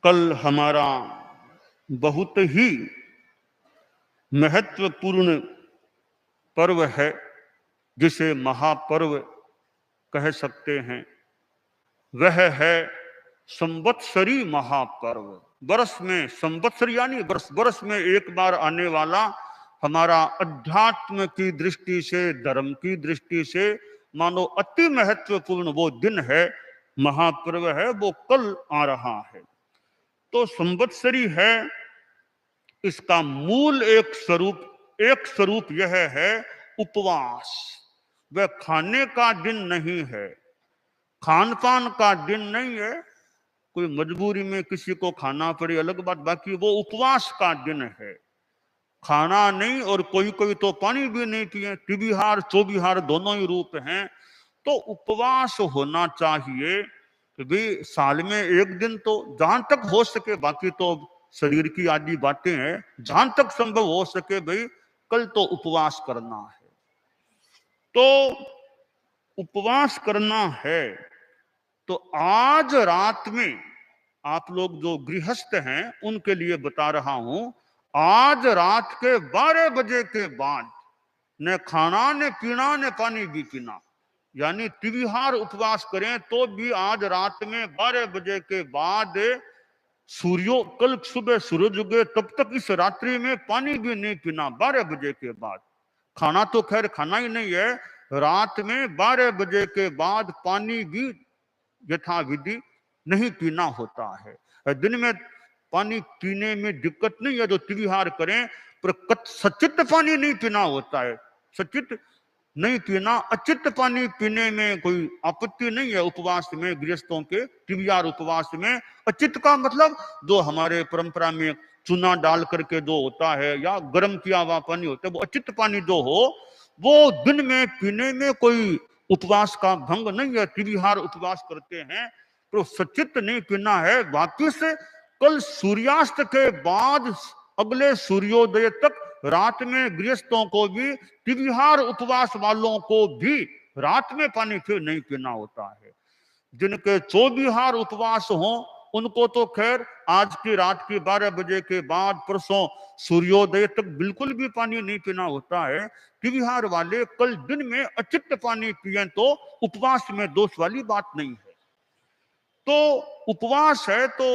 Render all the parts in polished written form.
कल हमारा बहुत ही महत्वपूर्ण पर्व है, जिसे महापर्व कह सकते हैं। वह है संवत्सरी महापर्व। बरस में संवत्सर यानी बरस बरस में एक बार आने वाला, हमारा अध्यात्म की दृष्टि से, धर्म की दृष्टि से मानो अति महत्वपूर्ण वो दिन है, महापर्व है, वो कल आ रहा है। तो संवत्सरी है, इसका मूल एक स्वरूप यह है उपवास। वह खाने का दिन नहीं है, खान पान का दिन नहीं है। कोई मजबूरी में किसी को खाना पड़े अलग बात, बाकी वो उपवास का दिन है। खाना नहीं, और कोई कोई तो पानी भी नहीं पिए। त्रिविहार चौविहार दोनों ही रूप हैं। तो उपवास होना चाहिए कि भाई साल में एक दिन तो जहां तक हो सके, बाकी तो शरीर की आदि बातें हैं, जहां तक संभव हो सके भाई कल तो उपवास करना है। तो उपवास करना है तो आज रात में, आप लोग जो गृहस्थ हैं उनके लिए बता रहा हूं, आज रात के 12 बजे के बाद न खाना न पीना न पानी भी पीना, यानी त्रिविहार उपवास करें तो भी आज रात में 12 बजे के बाद कल सुबह सूरज उगे तब तक इस रात्रि में पानी भी नहीं पीना। 12 बजे के बाद खाना तो खैर खाना ही नहीं है, रात में 12 बजे के बाद पानी भी यथाविधि नहीं पीना होता है। दिन में पानी पीने में दिक्कत नहीं है जो त्रिविहार करें, पर सचित पानी नहीं पीना होता है। सचित नहीं पीना, अचित पानी पीने में कोई आपत्ति नहीं है। उपवास में, गृहस्थों के त्रिविहार उपवास में अचित का मतलब जो हमारे परंपरा में चूना डाल करके जो होता है या गर्म किया हुआ पानी होता है, वो अचित पानी जो हो वो दिन में पीने में कोई उपवास का भंग नहीं है। त्रिविहार उपवास करते हैं तो सचित नहीं पीना है। वापिस कल सूर्यास्त के बाद अगले सूर्योदय तक रात में गृहस्थों को भी, त्रिविहार उपवास वालों को भी रात में पानी फिर नहीं पीना होता है। जिनके चौविहार उपवास हो उनको तो खैर आज की रात की 12 बजे के बाद परसों सूर्योदय तक बिल्कुल भी पानी नहीं पीना होता है। त्रिविहार वाले कल दिन में अचित पानी पिए तो उपवास में दोष वाली बात नहीं है। तो उपवास है तो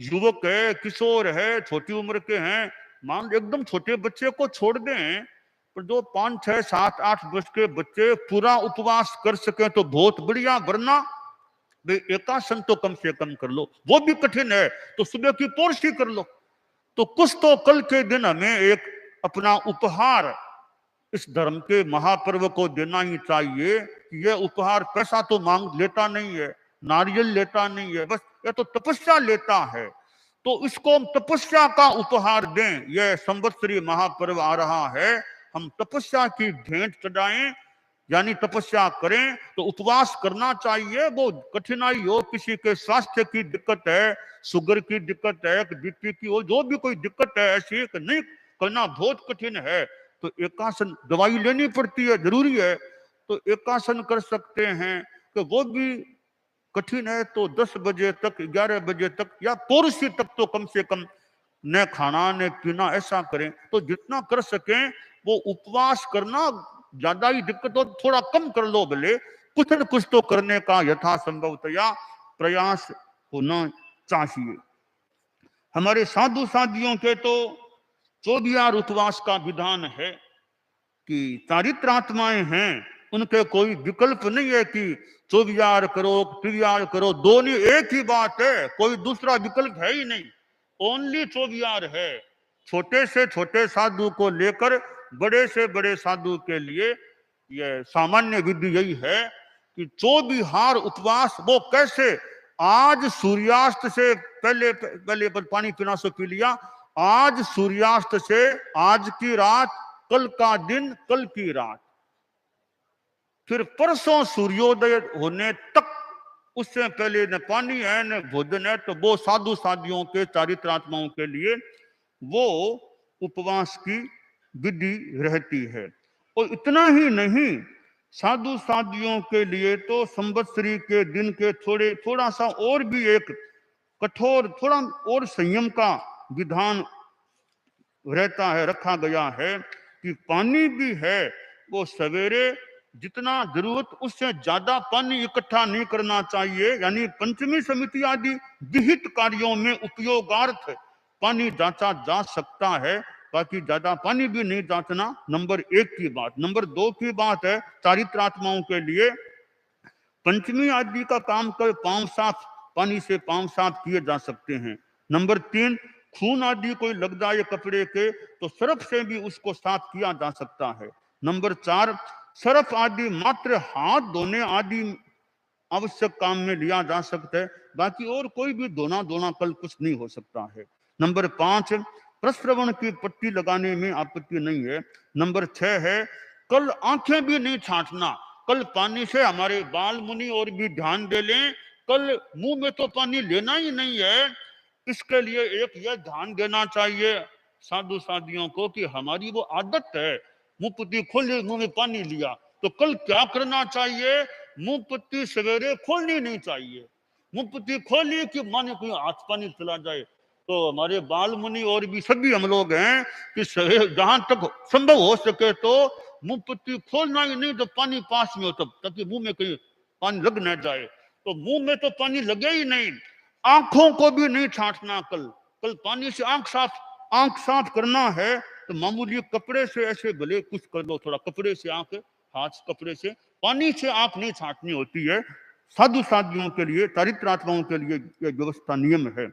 युवक है, किशोर है, छोटी उम्र के हैं, मान एकदम छोटे बच्चे को छोड़ दें, पर जो 5, 6, 7, 8 वर्ष के बच्चे पूरा उपवास कर सके तो बहुत बढ़िया, वरना एकासन तो कम से कम कर लो, वो भी कठिन है तो सुबह की पोर्शी कर लो। तो कुछ तो कल के दिन हमें एक अपना उपहार इस धर्म के महापर्व को देना ही चाहिए। यह उपहार पैसा तो मांग लेता नहीं है, नारियल लेता नहीं है, बस यह तो तपस्या लेता है। तो इसको हम तपस्या का उपहार दें। यह संवत्सरी महापर्व आ रहा है, हम तपस्या की भेंट चढ़ाएं, यानी तपस्या करें। तो उपवास करना चाहिए। वो कठिनाई हो, किसी के स्वास्थ्य की दिक्कत है, शुगर की दिक्कत है, बीपी की हो, जो भी कोई दिक्कत है ऐसी नहीं करना बहुत कठिन है तो एकासन दवाई लेनी पड़ती है, जरूरी है, तो एकासन कर सकते हैं। कि वो भी कठिन है तो 10 बजे तक, 11 बजे तक या पोरसी तक तो कम से कम न खाना न पीना ऐसा करें। तो जितना कर सकें वो उपवास करना, ज्यादा ही दिक्कत हो थोड़ा कम कर लो, भले कुछ न कुछ तो करने का यथासंभवतया प्रयास होना चाहिए। हमारे साधु साधियों के तो चौबिहार उपवास का विधान है कि चारित्रात्माएं हैं, उनके कोई विकल्प नहीं है कि चौबिहार करो त्रिविहार करो, दोनों एक ही बात है, कोई दूसरा विकल्प है ही नहीं, ओनली चौबिहार है। छोटे से छोटे साधु को लेकर बड़े से बड़े साधु के लिए यह सामान्य विधि यही है कि चौबिहार उपवास। वो कैसे? आज सूर्यास्त से पहले पहले पानी पीना से पी लिया, आज सूर्यास्त से आज की रात, कल का दिन, कल की रात, फिर परसों सूर्योदय होने तक उससे पहले न पानी है न भोजन है। तो वो साधु साधियों के, चारित्रात्माओं के लिए वो उपवास की विधि रहती है। और इतना ही नहीं, साधु साधियों के लिए तो संवत्सरी के दिन के थोड़ा सा और भी एक कठोर थोड़ा और संयम का विधान रहता है, रखा गया है कि पानी भी है वो सवेरे जितना जरूरत उससे ज्यादा पानी इकट्ठा नहीं करना चाहिए। यानी पंचमी समिति आदि विहित कार्यों में उपयोगार्थ पानी जांचा जा सकता है, बाकी ज्यादा पानी भी नहीं जांचना। नंबर 1 की बात। नंबर 2 की बात है चारित्रात्माओं के लिए पंचमी आदि का काम कर पांव साफ, पानी से पांव साफ किए जा सकते हैं। नंबर 3 खून आदि कोई लग जाए कपड़े के तो सर्फ से भी उसको साफ किया जा सकता है। नंबर 4 सर्फ आदि मात्र हाथ धोने आदि आवश्यक काम में लिया जा सकता है, बाकी और कोई भी धोना धोना कल कुछ नहीं हो सकता है। नंबर 5 प्रस्रवण की पट्टी लगाने में आपत्ति नहीं है। नंबर 6 है कल आंखें भी नहीं छांटना। कल पानी से हमारे बाल मुनि और भी ध्यान दे लें, कल मुंह में तो पानी लेना ही नहीं है। इसके लिए एक यह ध्यान देना चाहिए साधु साधियों को कि हमारी वो आदत है मुंह पत्ती खोली मुंह में पानी लिया, तो कल क्या करना चाहिए, मुंह पत्ती सवेरे खोलनी नहीं चाहिए। मुंह पत्ती खोली कि माने कोई हाथ पानी चला जाए। तो हमारे बाल मुनि और भी सभी हम लोग हैं कि जहां तक संभव हो सके तो मुंह पत्ती खोलना ही नहीं जब पानी पास में हो तब, ताकि मुंह में कहीं पानी लग न जाए। तो मुंह में तो पानी लगे ही नहीं। आंखों को भी नहीं छांटना कल। कल पानी से आंख साफ करना है तो मामूली कपड़े से ऐसे भले कुछ कर दो, थोड़ा कपड़े से आंख, हाथ कपड़े से, पानी से आंख नहीं छांटनी होती है। साधु साधियों के लिए चारित्रात्माओं के लिए यह व्यवस्था नियम है।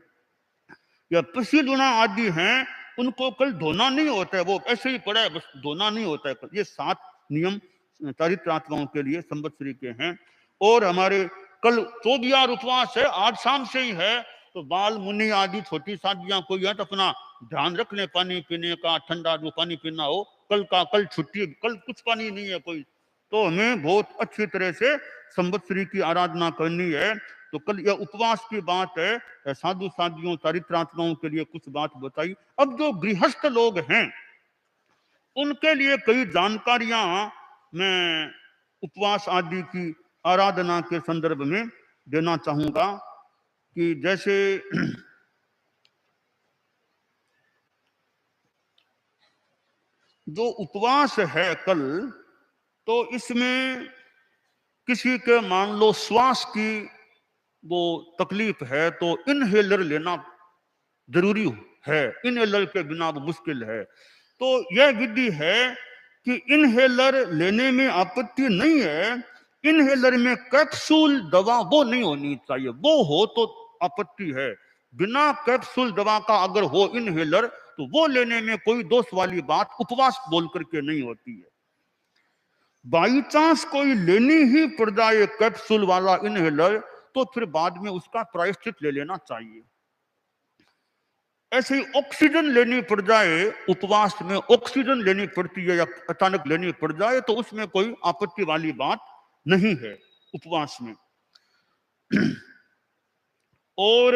या पसी लुना आदि हैं उनको कल धोना नहीं होता है, वो ऐसे ही पड़ा है बस, धोना नहीं होता है कल। ये 7 नियम चारित्रात्माओं के लिए संवत्सरी के हैं। और हमारे कल चौबियार उपवास है, आज शाम से ही है, तो बाल मुनि आदि छोटी साधियां कोई है तो अपना ध्यान रख ले पानी पीने का, ठंडा जो पानी पीना हो। कल छुट्टी, कल कुछ पानी नहीं है कोई, तो हमें बहुत अच्छी तरह से संवत्सरी की आराधना करनी है। तो कल यह उपवास की बात है, साधु साधियों चारित्रात्माओं के लिए कुछ बात बताई। अब जो गृहस्थ लोग हैं उनके लिए कई जानकारियां मैं उपवास आदि की आराधना के संदर्भ में देना चाहूंगा कि जैसे जो उपवास है कल, तो इसमें किसी के मान लो श्वास की वो तकलीफ है तो इनहेलर लेना जरूरी है, इनहेलर के बिना वो मुश्किल है। तो यह विधि है कि इनहेलर लेने में आपत्ति नहीं है। इनहेलर में कैप्सूल दवा वो नहीं होनी चाहिए, वो हो तो आपत्ति है। बिना कैप्सूल दवा का अगर हो इनहेलर तो वो लेने में कोई दोष वाली बात उपवास बोल करके नहीं होती है। बाई चांस कोई लेनी ही पड़ जाए कैप्सूल वाला इनहेलर तो फिर बाद में उसका प्रायश्चित ले लेना चाहिए। ऐसे ही ऑक्सीजन लेनी पड़ जाए, उपवास में ऑक्सीजन लेनी पड़ती है या अचानक लेनी पड़ जाए तो उसमें कोई आपत्ति वाली बात नहीं है उपवास में। और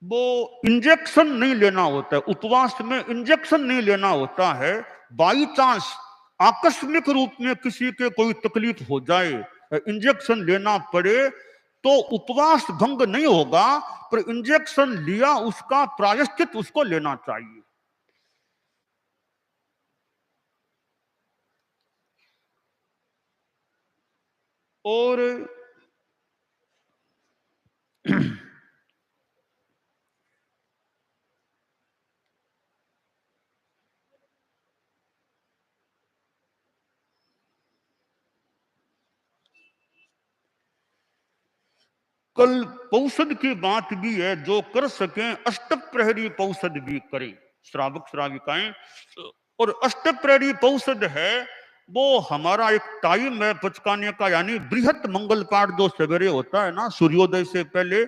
वो इंजेक्शन नहीं लेना होता है उपवास में, इंजेक्शन नहीं लेना होता है। बाई चांस आकस्मिक रूप में किसी के कोई तकलीफ हो जाए, इंजेक्शन लेना पड़े तो उपवास भंग नहीं होगा, पर इंजेक्शन लिया उसका प्रायश्चित उसको लेना चाहिए। और कल पौषध की बात भी है, जो कर सके अष्टक प्रहरी पौषध भी करें श्रावक श्राविकाएं। और अष्टक प्रहरी पौषध है वो हमारा एक टाइम है पचकाने का, यानी बृहत मंगल पाठ जो सवेरे होता है ना सूर्योदय से पहले,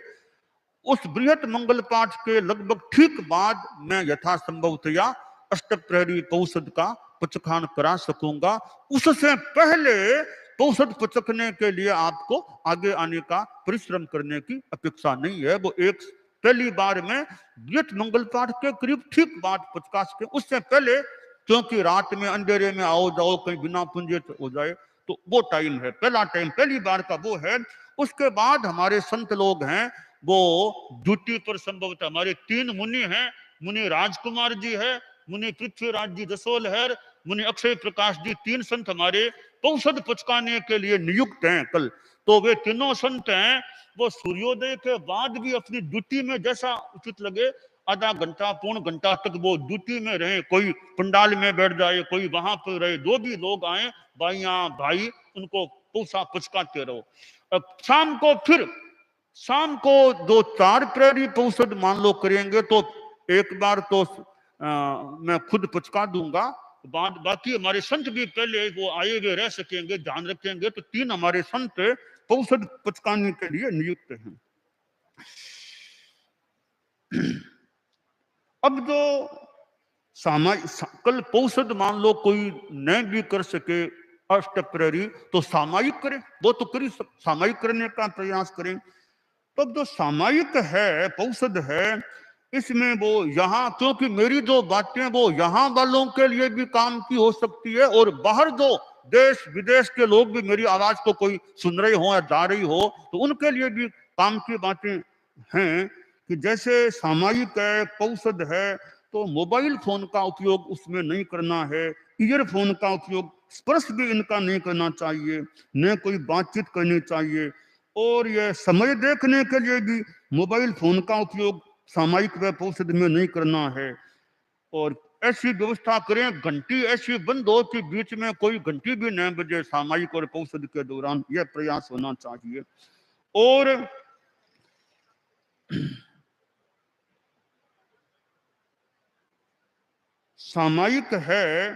उस बृहत मंगल पाठ के लगभग ठीक बाद मैं यथासंभवतया अष्टक प्रहरी पौषध का पचखान करा सकूंगा। उससे पहले पौषध पचकने के लिए आपको आगे आने का परिश्रम करने की अपेक्षा नहीं है। वो एक पहली बार में बृहत मंगल पाठ के करीब ठीक बाद पचका सके। उससे पहले क्योंकि रात में अंधेरे में आओ जाओ कहीं बिना पुंजे हो जाए, तो वो टाइम है, पहला टाइम पहली बार का वो है। उसके बाद हमारे संत लोग हैं वो ड्यूटी पर संभवतः हमारे 3 मुनि हैं, मुनि राजकुमार जी है, मुनि पृथ्वीराज जी जसोलहर, मुनि अक्षय प्रकाश जी, 3 संत हमारे पौषध पचकाने के लिए नियुक्त हैं कल। तो वे तीनों संत हैं, वो सूर्योदय के बाद भी अपनी ड्यूटी में जैसा उचित लगे आधा घंटा पौन घंटा तक वो ड्यूटी में रहे, कोई पंडाल में बैठ जाए, कोई वहां पर रहे, जो भी लोग आए भाइयां भाई उनको पूसा पुचकाते रहो। अब शाम को 2-4 प्रहरी पौषद मान लो करेंगे तो एक बार तो मैं खुद पुचका दूंगा, बाकी हमारे संत भी पहले वो आए हुए रह सकेंगे, ध्यान रखेंगे। तो 3 हमारे संत पौषद पुचकाने के लिए नियुक्त हैं। अब जो कल पौषद मान लो कोई न भी कर सके अष्ट प्रहरी, तो सामायिक करें, वो तो करी सामायिक करने का प्रयास करें। तब जो सामायिक है पौषद है, इसमें वो यहाँ, क्योंकि मेरी जो बातें वो यहाँ वालों के लिए भी काम की हो सकती है, और बाहर जो देश विदेश के लोग भी मेरी आवाज को कोई सुन रहे हो या जा रही हो, तो उनके लिए भी काम की बातें हैं। कि जैसे सामायिक है पौषद है, तो मोबाइल फोन का उपयोग उसमें नहीं करना है, ईयरफोन का उपयोग, स्पर्श भी इनका नहीं करना चाहिए, न कोई बातचीत करनी चाहिए, और यह समय देखने के लिए भी मोबाइल फोन का उपयोग सामायिक व पौषद में नहीं करना है। और ऐसी व्यवस्था करें, घंटी ऐसी बंद हो कि बीच में कोई घंटी भी न बजे सामायिक और पौषद के दौरान, यह प्रयास होना चाहिए। और सामायिक है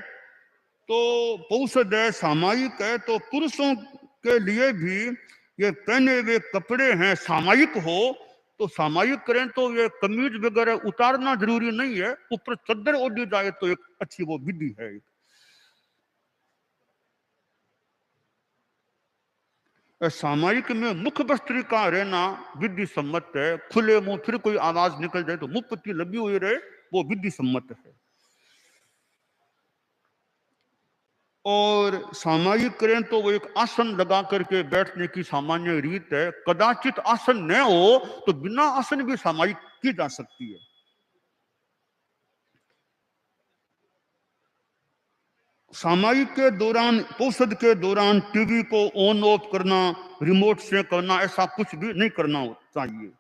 तो पौषद है, सामायिक है तो पुरुषों के लिए भी ये पहने हुए कपड़े हैं सामायिक हो तो सामायिक करें, तो ये कमीज वगैरह उतारना जरूरी नहीं है, ऊपर चद्दर ओढ़ी जाए तो एक अच्छी वो विधि है। सामायिक में मुख्य वस्त्र का रहना विधि सम्मत है, खुले मुंह फिर कोई आवाज निकल जाए तो मुंह पत्ती लगी हुई रहे, वो विधि सम्मत है। और सामायिक करें तो वो एक आसन लगा करके बैठने की सामान्य रीत है, कदाचित आसन न हो तो बिना आसन भी सामायिक की जा सकती है। सामायिक के दौरान, पौषद के दौरान टीवी को ऑन ऑफ करना, रिमोट से करना, ऐसा कुछ भी नहीं करना चाहिए।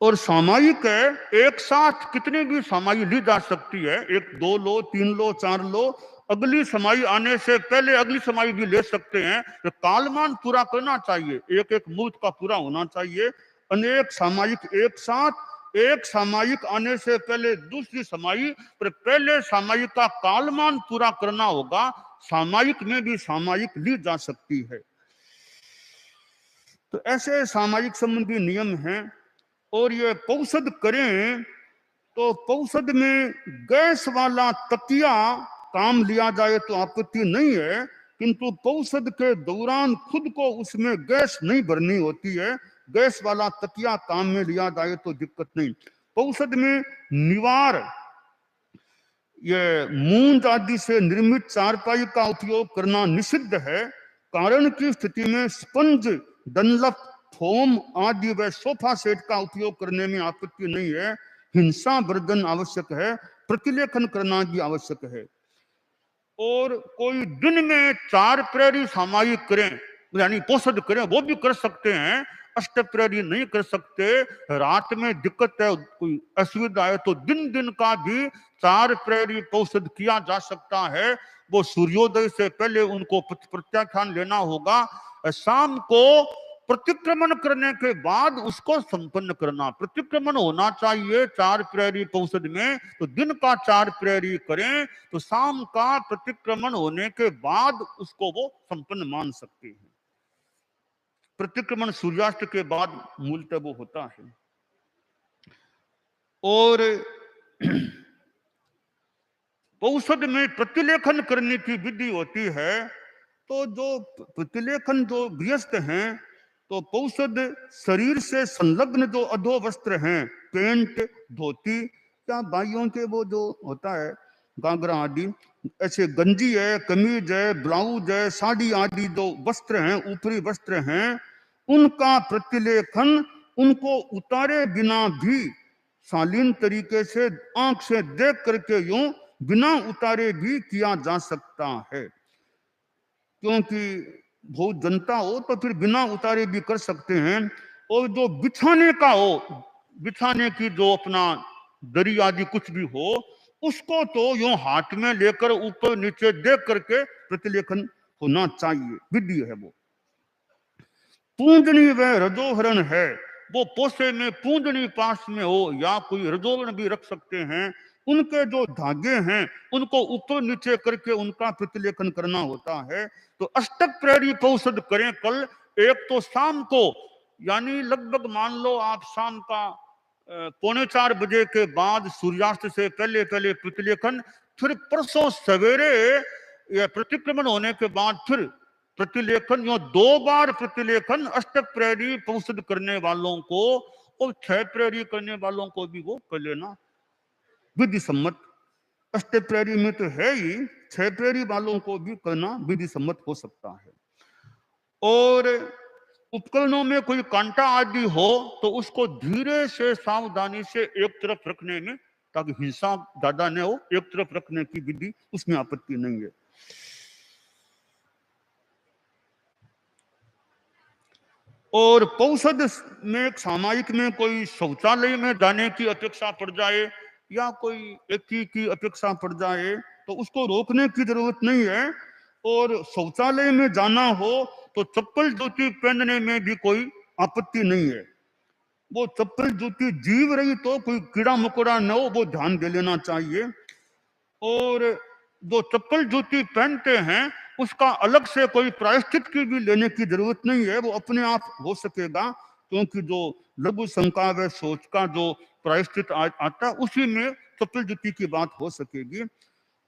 और सामायिक है, एक साथ कितनी भी समाई ली जा सकती है, 1 2 लो, 3 लो, 4 लो, अगली समाई आने से पहले अगली समाई भी ले सकते हैं। तो कालमान पूरा करना चाहिए, एक एक मुहूर्त का पूरा होना चाहिए। अनेक सामायिक एक साथ, एक सामायिक आने से पहले दूसरी समाई, पर पहले सामायिक का कालमान पूरा करना होगा। सामायिक में भी सामायिक ली जा सकती है। तो ऐसे सामायिक संबंधी नियम हैं। और ये पौषद करें तो पौषद में गैस वाला तकिया काम लिया जाए तो आपत्ति नहीं है, किंतु पौषद के दौरान खुद को उसमें गैस नहीं भरनी होती है, गैस वाला तकिया काम में लिया जाए तो दिक्कत नहीं। पौषद में निवार, ये मूंज आदि से निर्मित चारपाई का उपयोग करना निषिद्ध है। कारण की स्थिति में स्पंज, डनलप, फोम आदि व सोफा सेट का उपयोग करने में आपत्ति नहीं है। हिंसा वर्जन आवश्यक है, प्रतिलेखन करना भी आवश्यक है। और कोई दिन में 4 प्रहरी सामायिक करें यानी पौषद करें, वो भी कर सकते हैं, अष्ट प्रहरी नहीं कर सकते। रात में दिक्कत है, कोई असुविधा है तो दिन दिन का भी 4 प्रहरी पौषद किया जा सकता है। वो सूर्योदय से पहले उनको प्रत्याख्यान लेना होगा, शाम को प्रतिक्रमण करने के बाद उसको संपन्न करना। प्रतिक्रमण होना चाहिए 4 प्रहरी पौषद में, तो दिन का 4 प्रहरी करें तो शाम का प्रतिक्रमण होने के बाद उसको वो संपन्न मान सकते हैं। प्रतिक्रमण सूर्यास्त के बाद मूलतः वो होता है। और पौषद में प्रतिलेखन करने की विधि होती है। तो जो प्रतिलेखन जो गृहस्थ हैं, तो पौषद शरीर से संलग्न जो अधो वस्त्र हैं, पेंट, धोती या भाइयों के वो जो होता है घाघरा आदि, ऐसे गंजी है, कमीज है, ब्लाउज है, साड़ी आदि जो वस्त्र हैं, ऊपरी वस्त्र हैं, उनका प्रतिलेखन उनको उतारे बिना भी शालीन तरीके से आंख से देख करके यूं बिना उतारे भी किया जा सकता है। क्योंकि बहुत जनता हो तो फिर बिना उतारे भी कर सकते हैं। और जो बिछाने का हो, बिछाने की जो अपना दरी आदि कुछ भी हो, उसको तो यूं हाथ में लेकर ऊपर नीचे देख करके प्रतिलेखन होना चाहिए, विधि है वो। पूंजनी वह रजोहरण है, वो पोसे में पूंजनी पास में हो या कोई रजोहरण भी रख सकते हैं। उनके जो धागे हैं उनको ऊपर नीचे करके उनका प्रतिलेखन करना होता है। तो अष्टक प्रहरी पौषध करें कल, एक तो शाम को, यानी लगभग मान लो आप शाम का 3:45 के बाद सूर्यास्त से पहले पहले प्रतिलेखन, फिर परसों सवेरे या प्रतिक्रमण होने के बाद फिर प्रतिलेखन, यो 2 बार प्रतिलेखन अष्टक प्रहरी पौषध करने वालों को और 6 प्रहरी करने वालों को भी वो कर लेना विधि सम्मत। अष्टक प्रहरी में तो है ही, 6 प्रहरी वालों को भी करना विधि सम्मत हो सकता है। और उपकरणों में कोई कांटा आदि हो तो उसको धीरे से सावधानी से एक तरफ रखने में, ताकि हिंसा ज्यादा न हो, एक तरफ रखने की विधि, उसमें आपत्ति नहीं है। और पौषध में सामायिक में कोई शौचालय में जाने की अपेक्षा पड़ जाए या कोई व्यक्ति की अपेक्षा पड़ जाए तो उसको रोकने की जरूरत नहीं है। और शौचालय में जाना हो तो चप्पल जूती पहनने में भी कोई आपत्ति नहीं है। वो चप्पल जूती जीव रही तो कोई कीड़ा मकोड़ा न हो, वो ध्यान दे लेना चाहिए। और जो चप्पल जूती पहनते हैं उसका अलग से कोई प्रायश्चित की भी लेने की जरूरत नहीं है, वो अपने आप हो सकेगा। क्योंकि जो लघु शंका व सोच का जो प्रायश्चित आता है उसी में चप्पल जूती की बात हो सकेगी।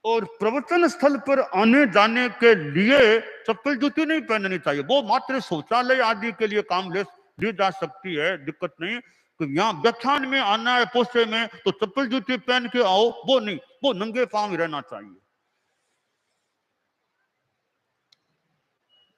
और प्रवचन स्थल पर आने जाने के लिए चप्पल जूती नहीं पहननी चाहिए, वो मात्र शौचालय आदि के लिए काम ली जा सकती है, दिक्कत नहीं। तो यहाँ व्याख्यान में आना है पोसे में तो चप्पल जूती पहन के आओ, वो नहीं, वो नंगे पांव ही रहना चाहिए।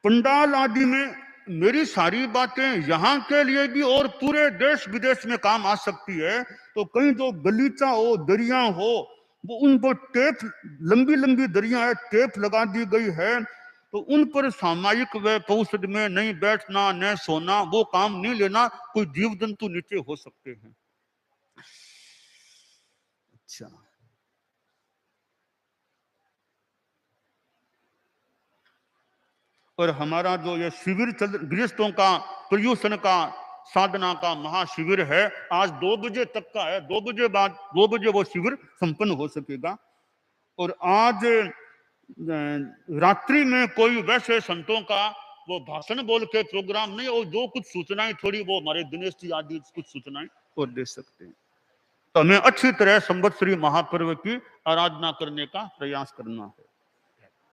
पंडाल आदि में मेरी सारी बातें यहाँ के लिए भी और पूरे देश विदेश में काम आ सकती है। तो कहीं जो गलीचा हो, दरिया हो, वो उन पर टेप, लंबी लंबी दरिया है, टेप लगा दी गई है, तो उन पर सामायिक व पौषध में नहीं बैठना, न सोना, वो काम नहीं लेना। कोई जीव जंतु नीचे हो सकते हैं। अच्छा, और हमारा जो ये शिविर चल, गृहस्थों का पर्यूषण का साधना का महाशिविर है, आज 2 बजे तक का है। 2 बजे बाद 2 बजे वो शिविर संपन्न हो सकेगा। और आज रात्रि में कोई वैसे संतों का वो भाषण बोल के प्रोग्राम नहीं, और जो कुछ सूचनाएं थोड़ी वो हमारे दिनेश जी आदि कुछ सूचनाएं और दे सकते हैं। तो हमें अच्छी तरह संवत्सरी महापर्व की आराधना करने का प्रयास करना है।